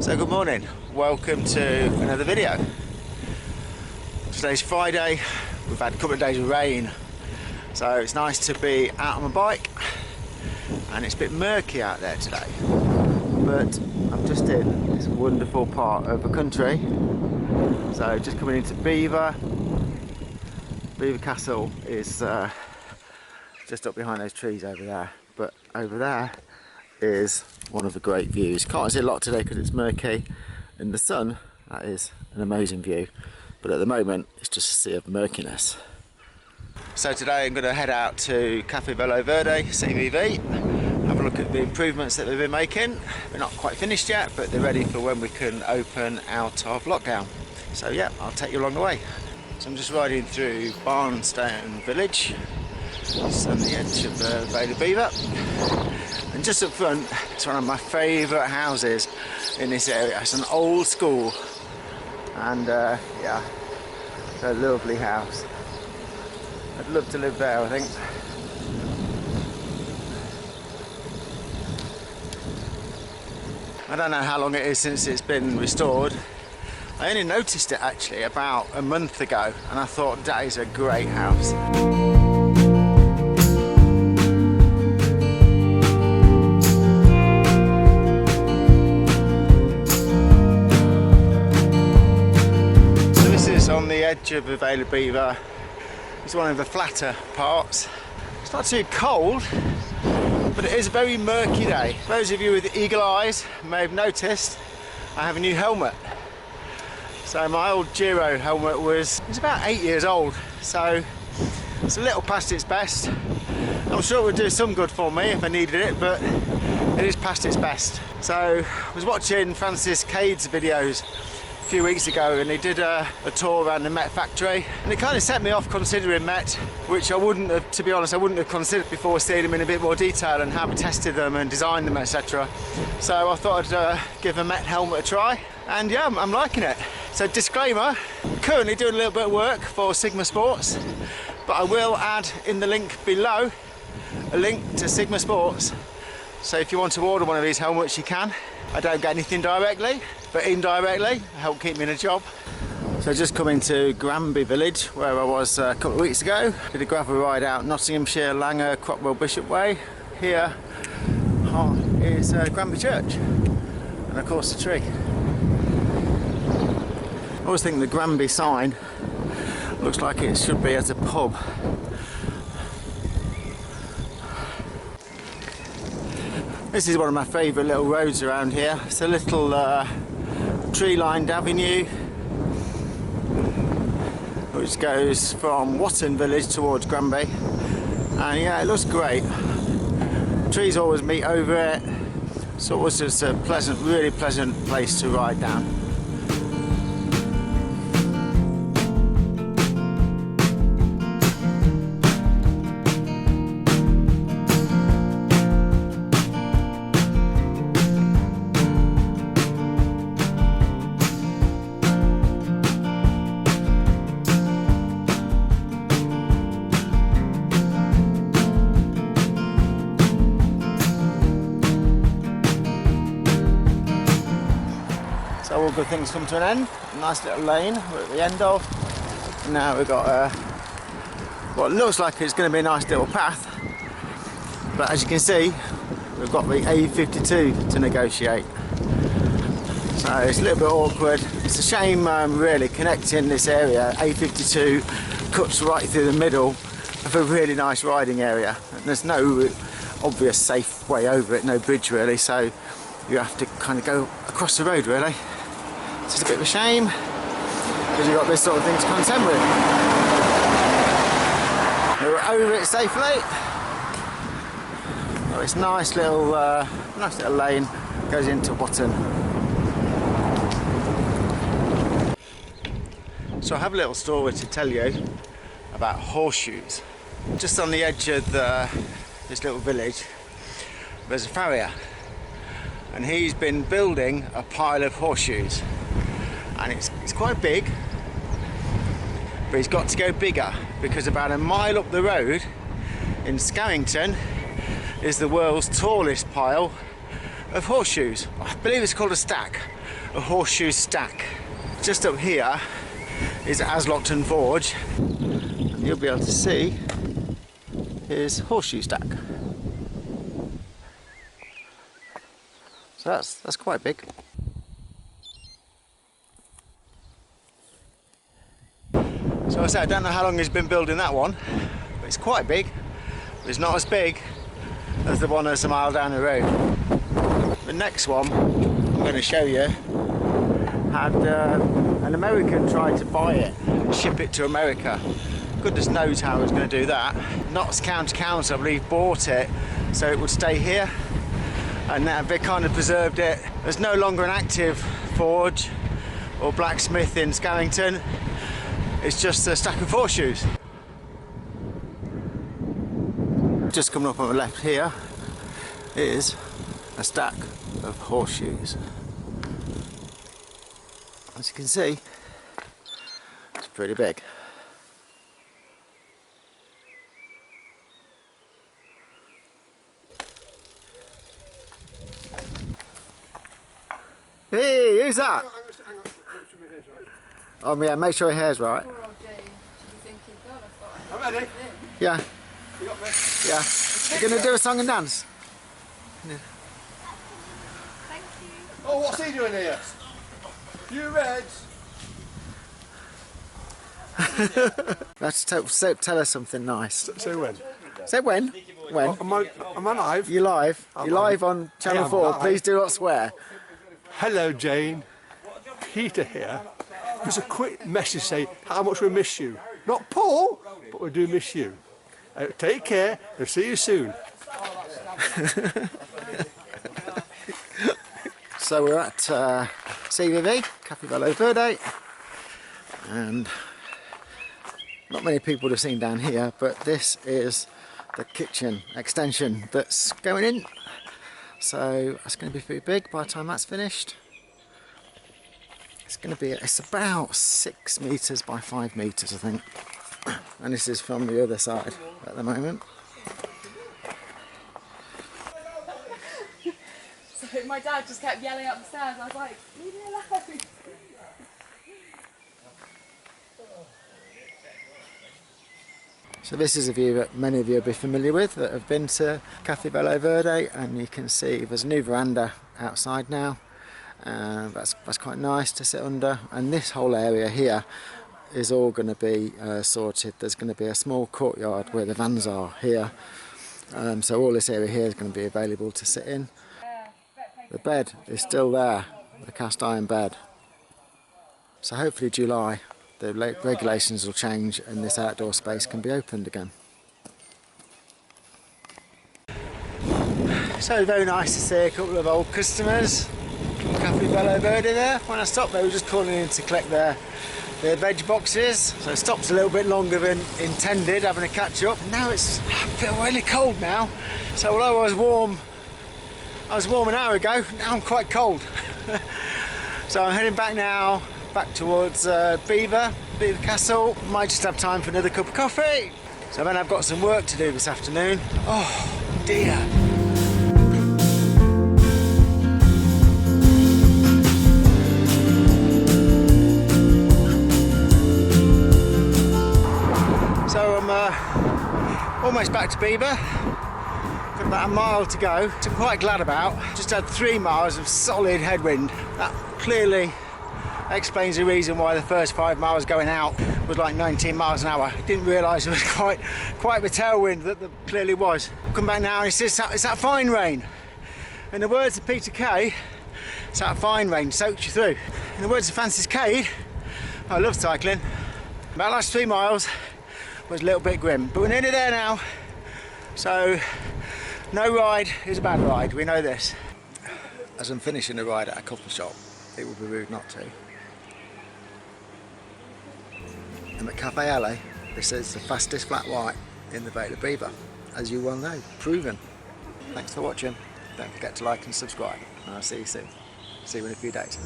So good morning, welcome to another video. Today's Friday, we've had a couple of days of rain, so it's nice to be out on my bike, and it's a bit murky out there today, but I'm just in this wonderful part of the country. So just coming into Belvoir Castle is just up behind those trees over there, but over there is one of the great views. Can't see a lot today because it's murky. In the sun, that is an amazing view, but at the moment it's just a sea of murkiness. So today I'm going to head out to Caffe Velo Verde, CVV, have a look at the improvements that they've been making. They're not quite finished yet, but they're ready for when we can open out of lockdown. So yeah, I'll take you along the way. So I'm just riding through Barnstone Village. It's on the edge of the Vale of Belvoir. And just up front, it's one of my favourite houses in this area. It's an old school, and yeah, it's a lovely house. I'd love to live there, I think. I don't know how long it is since it's been restored. I only noticed it actually about a month ago, and I thought that is a great house. On the edge of the Vale of Belvoir. It's one of the flatter parts. It's not too cold, but it is a very murky day. Those of you with eagle eyes may have noticed I have a new helmet. So my old Giro helmet was about 8 years old, so it's a little past its best. I'm sure it would do some good for me if I needed it, but it is past its best. So I was watching Francis Cade's videos a few weeks ago, and he did a tour around the Met factory, and it kind of set me off considering Met, which I wouldn't have, to be honest, I wouldn't have considered before seeing them in a bit more detail and how we tested them and designed them, etc. So I thought I'd give a Met helmet a try, and yeah, I'm liking it. So disclaimer, I'm currently doing a little bit of work for Sigma Sports, but I will add in the link below a link to Sigma Sports, so if you want to order one of these helmets you can. I don't get anything directly, but indirectly help keep me in a job. So just coming to Granby Village, where I was a couple of weeks ago. Did a gravel ride out Nottinghamshire, Langer, Crockwell, Bishop Way. Here is Granby Church, and of course the tree. I always think the Granby sign looks like it should be at a pub. This is one of my favourite little roads around here. It's a little tree-lined avenue which goes from Whatton village towards Granby, and yeah, it looks great. Trees always meet over it, so it was just a pleasant, really pleasant place to ride down. All good things come to an end. A nice little lane we're at the end of. Now we've got what looks like it's going to be a nice little path, but as you can see, we've got the A52 to negotiate. So it's a little bit awkward. It's a shame really connecting this area. A52 cuts right through the middle of a really nice riding area, and there's no obvious safe way over it, no bridge really, so you have to kind of go across the road really. It's just a bit of a shame, because you've got this sort of thing to contend with. We're over it safely. Oh, it's nice little lane, goes into Whatton. So I have a little story to tell you about horseshoes. Just on the edge of this little village, there's a farrier, and he's been building a pile of horseshoes. And it's quite big, but he's got to go bigger, because about a mile up the road in Scarrington is the world's tallest pile of horseshoes. I believe it's called a stack, a horseshoe stack. Just up here is Aslockton Village, and you'll be able to see his horseshoe stack. So that's quite big. So I say, I don't know how long he's been building that one, but it's quite big. But it's not as big as the one that's a mile down the road. The next one I'm going to show you had an American try to buy it and ship it to America. Goodness knows how he was going to do that. Notts County Council, I believe, bought it so it would stay here, and they kind of preserved it. There's no longer an active forge or blacksmith in Scarrington. It's just a stack of horseshoes. Just coming up on the left here is a stack of horseshoes. As you can see, it's pretty big. Hey, who's that? Hang on. Oh yeah, make sure your hair's right. Poor old Jane. She'd be thinking, God, I thought I I'm ready. Yeah, You got me? yeah. You're going to do a song and dance? Thank you. Oh, what's he doing here? You Reds. Let's tell us something nice. So when? Say when? When? Am I live? You live? I'm You're live on Channel am 4. live. Please do not swear. Hello, Jane. Peter here. Just a quick message to say how much we miss you. Not Paul, but we do miss you. Take care and see you soon. So we're at CVV, Caffe Velo Verde, and not many people would have seen down here, but this is the kitchen extension that's going in. So it's going to be pretty big by the time that's finished. It's about 6 metres by 5 metres, I think. And this is from the other side at the moment. So my dad just kept yelling up the stairs. I was like, leave me alone. So this is a view that many of you will be familiar with that have been to Caffe Velo Verde, and you can see there's a new veranda outside now. That's quite nice to sit under, and this whole area here is all going to be sorted. There's going to be a small courtyard where the vans are here, so all this area here is going to be available to sit in. The bed is still there, the cast iron bed. So hopefully July the regulations will change and this outdoor space can be opened again. So very nice to see a couple of old customers from Caffe Velo Verde there. When I stopped they were just calling in to collect their veg boxes, so it stopped a little bit longer than intended, having a catch up. Now I feel really cold now, so although I was warm an hour ago, now I'm quite cold. So I'm heading back now, back towards Belvoir Castle. Might just have time for another cup of coffee. So then I've got some work to do this afternoon. Oh dear. So I'm almost back to Belvoir. Got about a mile to go, which I'm quite glad about. Just had 3 miles of solid headwind. That clearly explains the reason why the first 5 miles going out was like 19 miles an hour. I didn't realise it was quite the tailwind that there clearly was. Come back now and it's that fine rain. In the words of Peter Kay, it's that fine rain soaks you through. In the words of Francis Cade, I love cycling. About the last 3 miles was a little bit grim, but we're nearly there now. So no ride is a bad ride, we know this. As I'm finishing the ride at a coffee shop, it would be rude not to. I'm at Caffe LA. This is the fastest flat white in the Vale of Belvoir, as you well know, proven. Thanks for watching. Don't forget to like and subscribe, and I'll see you soon. See you in a few days.